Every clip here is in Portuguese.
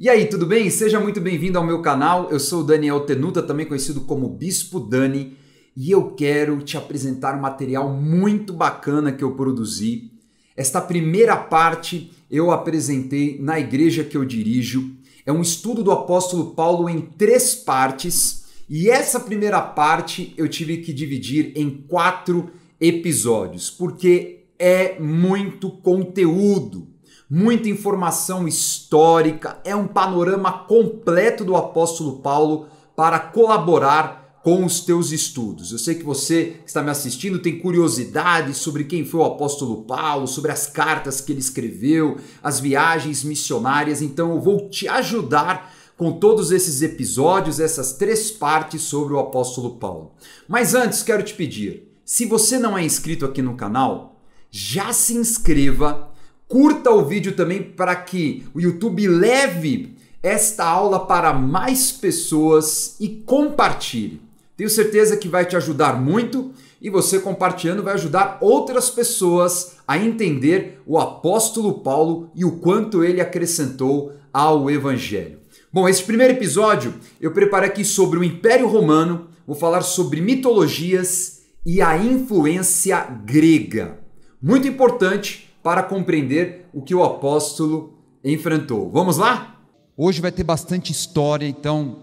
E aí, tudo bem? Seja muito bem-vindo ao meu canal. Eu sou o Daniel Tenuta, também conhecido como Bispo Dani, e eu quero te apresentar um material muito bacana que eu produzi. Esta primeira parte eu apresentei na igreja que eu dirijo. É um estudo do apóstolo Paulo em 3 partes, e essa primeira parte eu tive que dividir em 4 episódios, porque é muito conteúdo. Muita informação histórica, é um panorama completo do apóstolo Paulo para colaborar com os teus estudos. Eu sei que você que está me assistindo tem curiosidade sobre quem foi o apóstolo Paulo, sobre as cartas que ele escreveu, as viagens missionárias, então eu vou te ajudar com todos esses episódios, essas 3 partes sobre o apóstolo Paulo. Mas antes quero te pedir, se você não é inscrito aqui no canal, já se inscreva. Curta o vídeo também para que o YouTube leve esta aula para mais pessoas e compartilhe. Tenho certeza que vai te ajudar muito e você compartilhando vai ajudar outras pessoas a entender o apóstolo Paulo e o quanto ele acrescentou ao Evangelho. Bom, esse primeiro episódio eu preparei aqui sobre o Império Romano, vou falar sobre mitologias e a influência grega. Muito importante para compreender o que o apóstolo enfrentou. Vamos lá? Hoje vai ter bastante história, então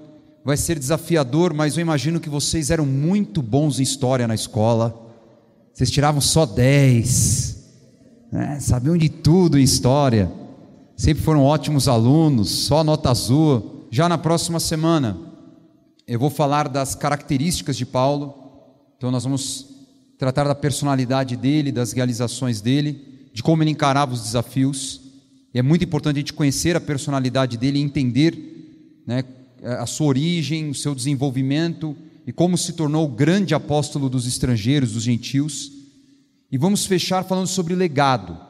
vai ser desafiador, mas eu imagino que vocês eram muito bons em história na escola. Vocês tiravam só 10, né? Sabiam de tudo em história. Sempre foram ótimos alunos, só nota azul. Já na próxima semana eu vou falar das características de Paulo. Então nós vamos tratar da personalidade dele, das realizações dele, de como ele encarava os desafios. E é muito importante a gente conhecer a personalidade dele e entender, né, a sua origem, o seu desenvolvimento e como se tornou o grande apóstolo dos estrangeiros, dos gentios. E vamos fechar falando sobre legado,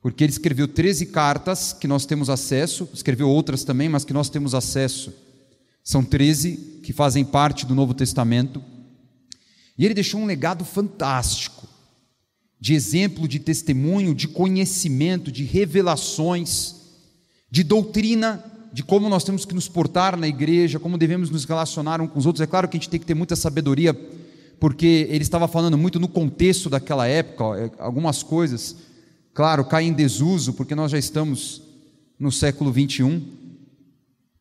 porque ele escreveu 13 cartas que nós temos acesso, escreveu outras também, mas que nós temos acesso. São 13 que fazem parte do Novo Testamento. E ele deixou um legado fantástico, de exemplo, de testemunho, de conhecimento, de revelações, de doutrina, de como nós temos que nos portar na igreja, como devemos nos relacionar uns com os outros. É claro que a gente tem que ter muita sabedoria, porque ele estava falando muito no contexto daquela época, algumas coisas, claro, caem em desuso, porque nós já estamos no século 21,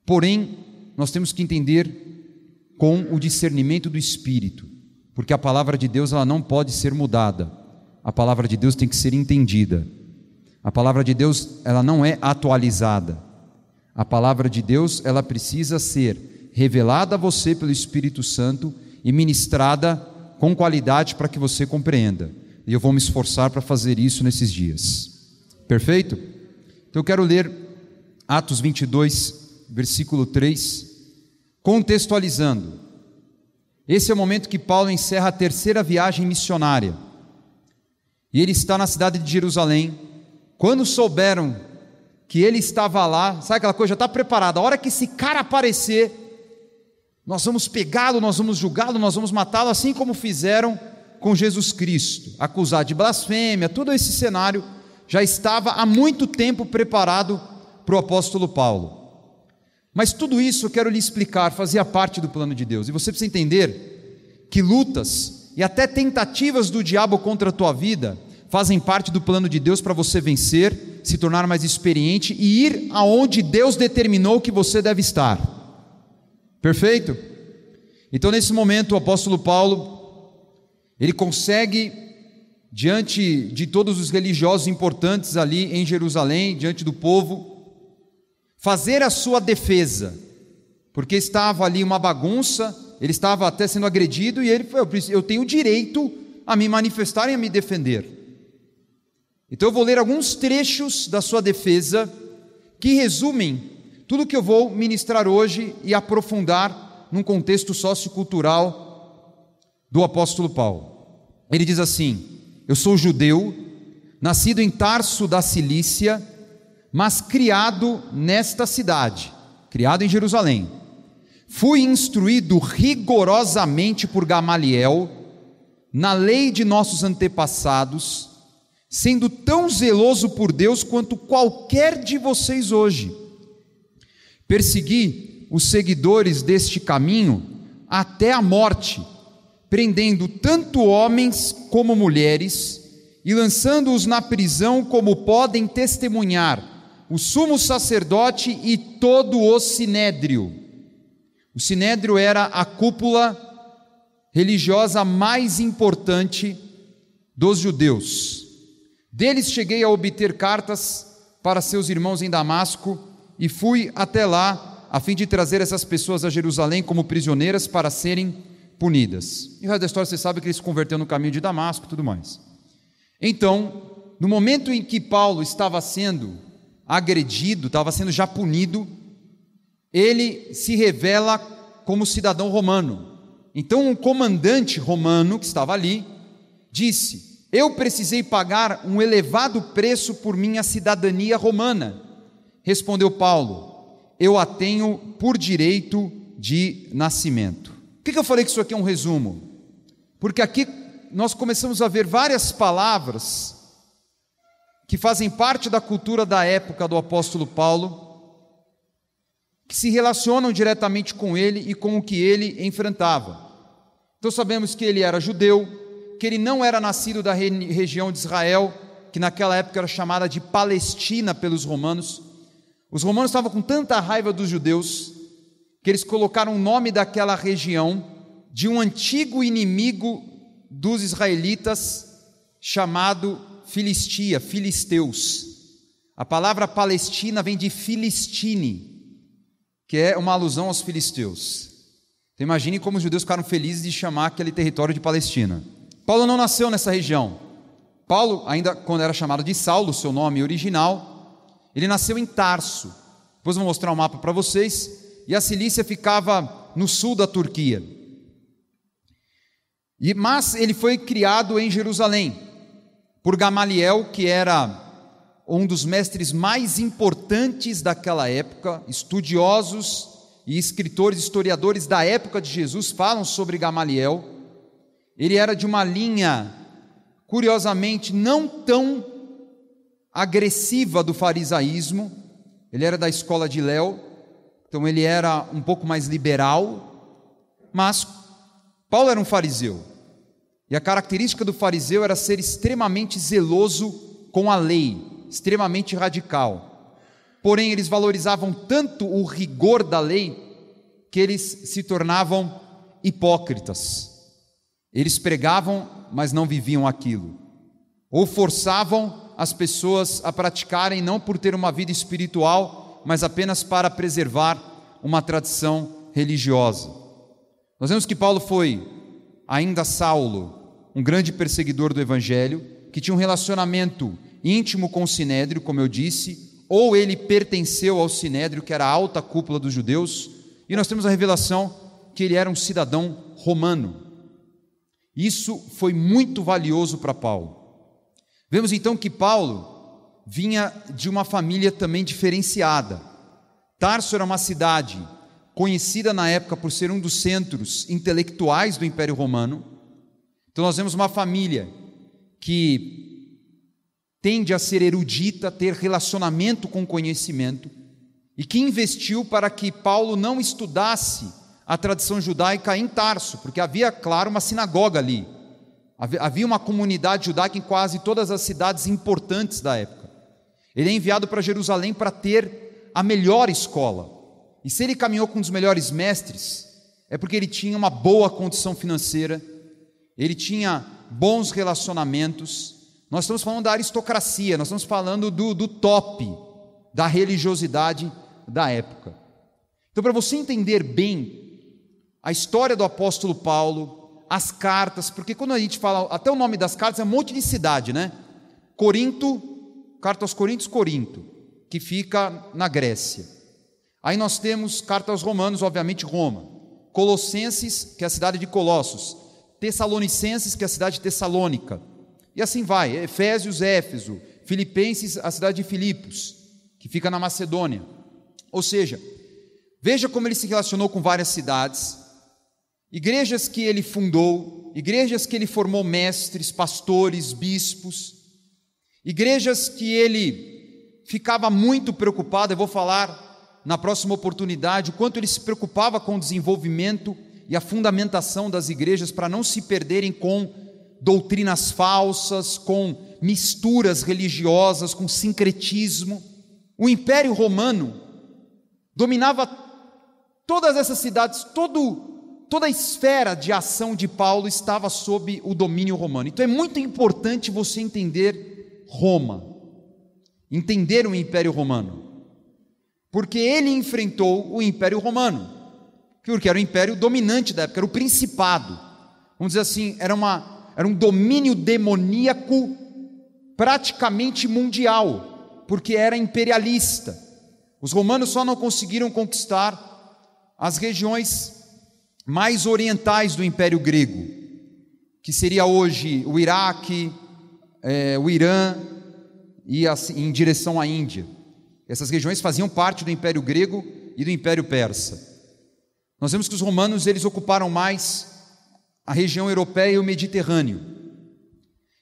porém, nós temos que entender com o discernimento do Espírito, porque a palavra de Deus ela não pode ser mudada. A palavra de Deus tem que ser entendida. A palavra de Deus, ela não é atualizada. A palavra de Deus, ela precisa ser revelada a você pelo Espírito Santo e ministrada com qualidade para que você compreenda. E eu vou me esforçar para fazer isso nesses dias. Perfeito? Então eu quero ler Atos 22, versículo 3, contextualizando. Esse é o momento que Paulo encerra a 3ª viagem missionária. E ele está na cidade de Jerusalém. Quando souberam que ele estava lá, sabe aquela coisa, já está preparada, a hora que esse cara aparecer, nós vamos pegá-lo, nós vamos julgá-lo, nós vamos matá-lo, assim como fizeram com Jesus Cristo, acusado de blasfêmia. Todo esse cenário já estava há muito tempo preparado para o apóstolo Paulo. Mas tudo isso eu quero lhe explicar, fazia parte do plano de Deus, e você precisa entender que lutas e até tentativas do diabo contra a tua vida fazem parte do plano de Deus para você vencer, se tornar mais experiente e ir aonde Deus determinou que você deve estar. Perfeito? Então nesse momento o apóstolo Paulo, ele consegue, diante de todos os religiosos importantes ali em Jerusalém, diante do povo, fazer a sua defesa, porque estava ali uma bagunça, ele estava até sendo agredido, e ele falou: eu tenho direito a me manifestar e a me defender. Então eu vou ler alguns trechos da sua defesa, que resumem tudo que eu vou ministrar hoje e aprofundar num contexto sociocultural do apóstolo Paulo. Ele diz assim: eu sou judeu, nascido em Tarso da Cilícia, mas criado nesta cidade, criado em Jerusalém. Fui instruído rigorosamente por Gamaliel, na lei de nossos antepassados, sendo tão zeloso por Deus quanto qualquer de vocês hoje. Persegui os seguidores deste caminho até a morte, prendendo tanto homens como mulheres e lançando-os na prisão, como podem testemunhar o sumo sacerdote e todo o sinédrio. O sinédrio era a cúpula religiosa mais importante dos judeus. Deles cheguei a obter cartas para seus irmãos em Damasco e fui até lá a fim de trazer essas pessoas a Jerusalém como prisioneiras para serem punidas. E o resto da história você sabe que ele se converteu no caminho de Damasco e tudo mais. Então, no momento em que Paulo estava sendo agredido, estava sendo já punido, ele se revela como cidadão romano. Então um comandante romano que estava ali disse: eu precisei pagar um elevado preço por minha cidadania romana. Respondeu Paulo: eu a tenho por direito de nascimento. Por que eu falei que isso aqui é um resumo? Porque aqui nós começamos a ver várias palavras que fazem parte da cultura da época do apóstolo Paulo, que se relacionam diretamente com ele e com o que ele enfrentava. Então sabemos que ele era judeu, que ele não era nascido da região de Israel, que naquela época era chamada de Palestina pelos romanos. Os romanos estavam com tanta raiva dos judeus, que eles colocaram o nome daquela região de um antigo inimigo dos israelitas, chamado Filistia, filisteus. A palavra Palestina vem de Filistine, que é uma alusão aos filisteus. Então imagine como os judeus ficaram felizes de chamar aquele território de Palestina. Paulo não nasceu nessa região. Paulo, ainda quando era chamado de Saulo, seu nome original, ele nasceu em Tarso. Depois eu vou mostrar um mapa para vocês. E a Cilícia ficava no sul da Turquia. Mas ele foi criado em Jerusalém, por Gamaliel, que era um dos mestres mais importantes daquela época. Estudiosos e escritores, historiadores da época de Jesus falam sobre Gamaliel. Ele era de uma linha, curiosamente, não tão agressiva do farisaísmo. Ele era da escola de Léo, então ele era um pouco mais liberal, mas Paulo era um fariseu, e a característica do fariseu era ser extremamente zeloso com a lei, extremamente radical. Porém, eles valorizavam tanto o rigor da lei, que eles se tornavam hipócritas. Eles pregavam, mas não viviam aquilo, ou forçavam as pessoas a praticarem, não por ter uma vida espiritual, mas apenas para preservar uma tradição religiosa. Nós vemos que Paulo foi, ainda Saulo, um grande perseguidor do Evangelho, que tinha um relacionamento íntimo com o Sinédrio, como eu disse, ou ele pertenceu ao Sinédrio, que era a alta cúpula dos judeus, e nós temos a revelação que ele era um cidadão romano. Isso foi muito valioso para Paulo. Vemos então que Paulo vinha de uma família também diferenciada. Tarso era uma cidade conhecida na época por ser um dos centros intelectuais do Império Romano. Então nós vemos uma família que tende a ser erudita, ter relacionamento com conhecimento, e que investiu para que Paulo não estudasse a tradição judaica em Tarso, porque havia, claro, uma sinagoga ali. Havia uma comunidade judaica em quase todas as cidades importantes da época. Ele é enviado para Jerusalém para ter a melhor escola. E se ele caminhou com um dos melhores mestres, é porque ele tinha uma boa condição financeira, ele tinha bons relacionamentos. Nós estamos falando da aristocracia, nós estamos falando do top da religiosidade da época. Então, para você entender bem a história do apóstolo Paulo, as cartas, porque quando a gente fala, até o nome das cartas é um monte de cidade, né? Corinto, carta aos Coríntios, Corinto, que fica na Grécia. Aí nós temos carta aos Romanos, obviamente Roma. Colossenses, que é a cidade de Colossos. Tessalonicenses, que é a cidade de Tessalônica. E assim vai, Efésios, Éfeso. Filipenses, a cidade de Filipos, que fica na Macedônia. Ou seja, veja como ele se relacionou com várias cidades, igrejas que ele fundou, igrejas que ele formou mestres, pastores, bispos, igrejas que ele ficava muito preocupado. Eu vou falar na próxima oportunidade o quanto ele se preocupava com o desenvolvimento e a fundamentação das igrejas para não se perderem com doutrinas falsas, com misturas religiosas, com sincretismo. O Império Romano dominava todas essas cidades, toda a esfera de ação de Paulo estava sob o domínio romano. Então é muito importante você entender Roma, entender o Império Romano, porque ele enfrentou o Império Romano, porque era o império dominante da época, era o principado, vamos dizer assim, era um domínio demoníaco praticamente mundial, porque era imperialista. Os romanos só não conseguiram conquistar as regiões mais orientais do Império Grego, que seria hoje o Iraque, o Irã e assim, em direção à Índia. Essas regiões faziam parte do Império Grego e do Império Persa. Nós vemos que os romanos eles ocuparam mais a região europeia e o Mediterrâneo.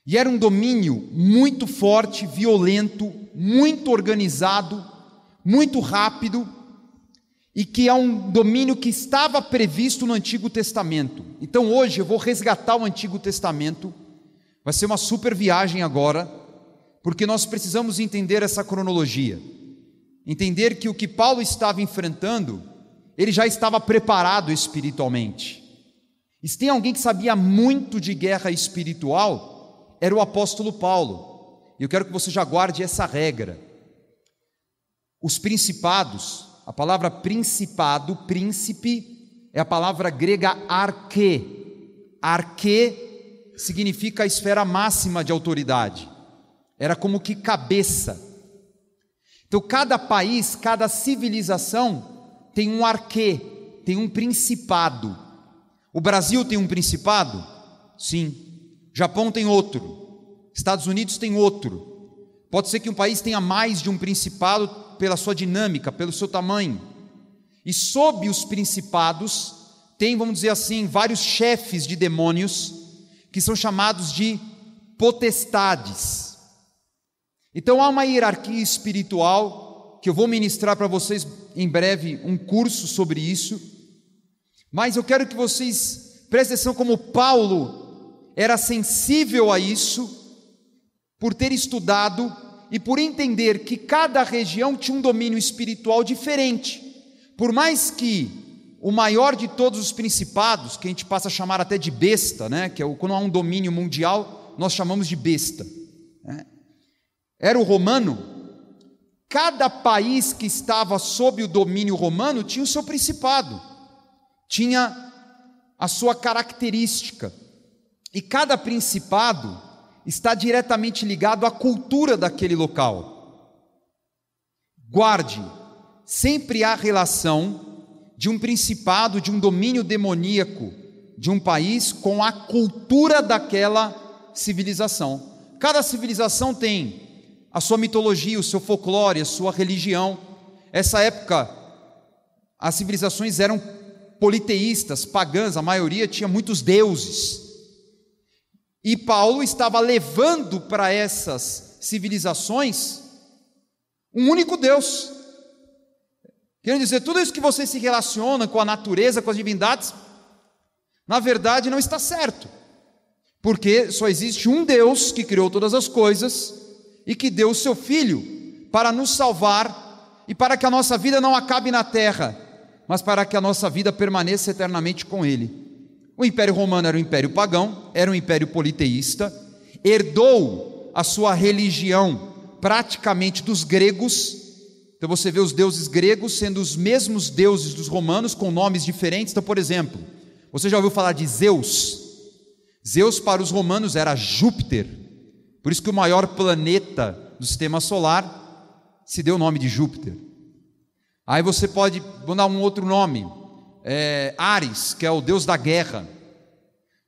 E era um domínio muito forte, violento, muito organizado, muito rápido, e que é um domínio que estava previsto no Antigo Testamento. Então hoje eu vou resgatar o Antigo Testamento, vai ser uma super viagem agora, porque nós precisamos entender essa cronologia, entender que o que Paulo estava enfrentando, ele já estava preparado espiritualmente. E se tem alguém que sabia muito de guerra espiritual, era o apóstolo Paulo. E eu quero que você já guarde essa regra. Os principados, a palavra principado, príncipe, é a palavra grega arquê. Arquê significa a esfera máxima de autoridade. Era como que cabeça. Então cada país, cada civilização tem um arquê, tem um principado. O Brasil tem um principado? Sim. Japão tem outro. Estados Unidos tem outro. Pode ser que um país tenha mais de um principado pela sua dinâmica, pelo seu tamanho. E sob os principados tem, vamos dizer assim, vários chefes de demônios que são chamados de potestades. Então há uma hierarquia espiritual que eu vou ministrar para vocês em breve um curso sobre isso, mas eu quero que vocês prestem atenção como Paulo era sensível a isso, por ter estudado e por entender que cada região tinha um domínio espiritual diferente. Por mais que o maior de todos os principados, que a gente passa a chamar até de besta, né? Que é quando há um domínio mundial, nós chamamos de besta, né? Era o romano. Cada país que estava sob o domínio romano tinha o seu principado, tinha a sua característica, e cada principado está diretamente ligado à cultura daquele local. Guarde, sempre há relação de um principado, de um domínio demoníaco de um país com a cultura daquela civilização. Cada civilização tem a sua mitologia, o seu folclore, a sua religião. Essa época, as civilizações eram politeístas, pagãs, a maioria tinha muitos deuses. E Paulo estava levando para essas civilizações um único Deus. Querendo dizer, tudo isso que você se relaciona com a natureza, com as divindades, na verdade não está certo, porque só existe um Deus que criou todas as coisas e que deu o seu Filho para nos salvar e para que a nossa vida não acabe na terra, mas para que a nossa vida permaneça eternamente com Ele. O Império Romano era um império pagão, era um império politeísta, herdou a sua religião praticamente dos gregos. Então você vê os deuses gregos sendo os mesmos deuses dos romanos, com nomes diferentes. Então, por exemplo, você já ouviu falar de Zeus? Zeus para os romanos era Júpiter, por isso que o maior planeta do sistema solar se deu o nome de Júpiter. Aí você pode dar um outro nome, Ares, que é o deus da guerra,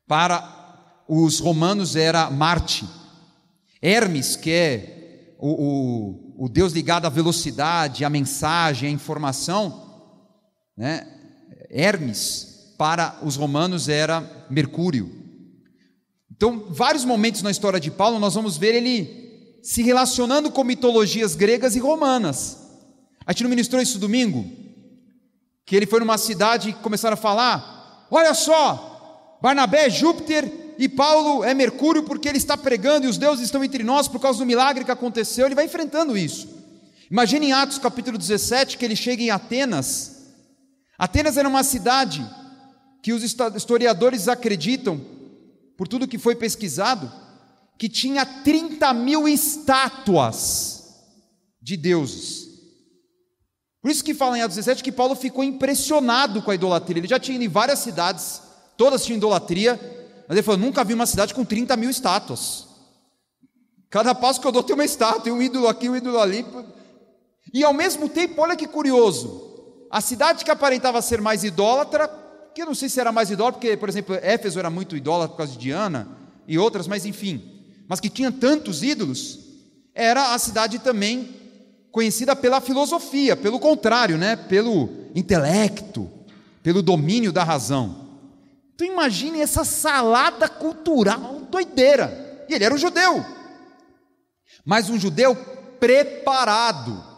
para os romanos era Marte. Hermes, que é o deus ligado à velocidade, à mensagem, à informação, né? Hermes, para os romanos era Mercúrio. Então, vários momentos na história de Paulo, nós vamos ver ele se relacionando com mitologias gregas e romanas. A gente não ministrou isso domingo? Que ele foi numa cidade e começaram a falar: olha só, Barnabé é Júpiter e Paulo é Mercúrio, porque ele está pregando e os deuses estão entre nós por causa do milagre que aconteceu. Ele vai enfrentando isso. Imagine em Atos capítulo 17, que ele chega em Atenas. Atenas era uma cidade que os historiadores acreditam, por tudo que foi pesquisado, que tinha 30.000 estátuas de deuses. Por isso que fala em Atos 17 que Paulo ficou impressionado com a idolatria. Ele já tinha ido em várias cidades, todas tinham idolatria, mas ele falou: nunca vi uma cidade com 30.000 estátuas. Cada passo que eu dou tem uma estátua, um ídolo aqui, um ídolo ali. E ao mesmo tempo, olha que curioso, a cidade que aparentava ser mais idólatra, que eu não sei se era mais idólatra, porque, por exemplo, Éfeso era muito idólatra por causa de Diana e outras, mas enfim, mas que tinha tantos ídolos, era a cidade também conhecida pela filosofia, pelo contrário, né? Pelo intelecto, pelo domínio da razão. Então imagine essa salada cultural doideira. E ele era um judeu, mas um judeu preparado.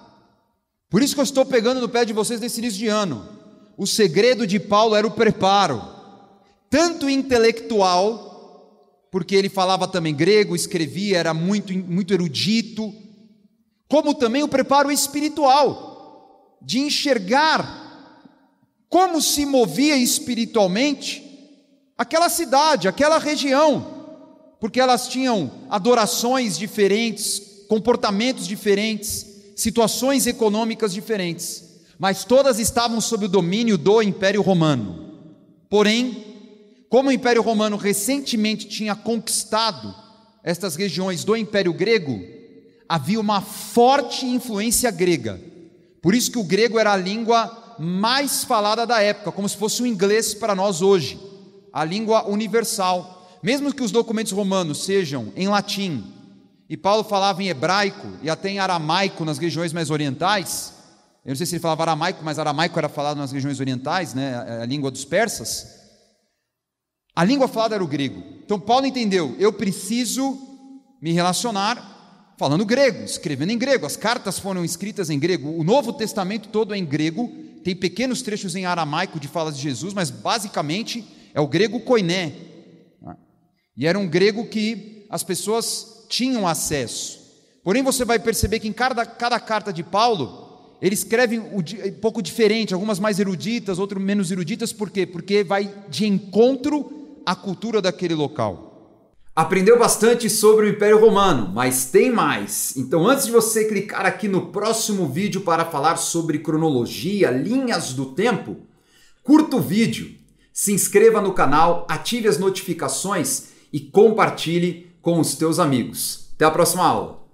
Por isso que eu estou pegando no pé de vocês nesse início de ano. O segredo de Paulo era o preparo, tanto intelectual, porque ele falava também grego, escrevia, era muito erudito, como também o preparo espiritual, de enxergar como se movia espiritualmente aquela cidade, aquela região, porque elas tinham adorações diferentes, comportamentos diferentes, situações econômicas diferentes, mas todas estavam sob o domínio do Império Romano. Porém, como o Império Romano recentemente tinha conquistado estas regiões do Império Grego, havia uma forte influência grega. Por isso que o grego era a língua mais falada da época, como se fosse o inglês para nós hoje, a língua universal. Mesmo que os documentos romanos sejam em latim, e Paulo falava em hebraico e até em aramaico nas regiões mais orientais, eu não sei se ele falava aramaico, mas aramaico era falado nas regiões orientais, né, a língua dos persas, a língua falada era o grego. Então Paulo entendeu: eu preciso me relacionar falando grego, escrevendo em grego. As cartas foram escritas em grego, o Novo Testamento todo é em grego, tem pequenos trechos em aramaico de falas de Jesus, mas basicamente é o grego koiné, e era um grego que as pessoas tinham acesso. Porém você vai perceber que em cada carta de Paulo, ele escreve um pouco diferente, algumas mais eruditas, outras menos eruditas. Por quê? Porque vai de encontro à cultura daquele local. Aprendeu bastante sobre o Império Romano, mas tem mais. Então, antes de você clicar aqui no próximo vídeo para falar sobre cronologia, linhas do tempo, curta o vídeo, se inscreva no canal, ative as notificações e compartilhe com os teus amigos. Até a próxima aula!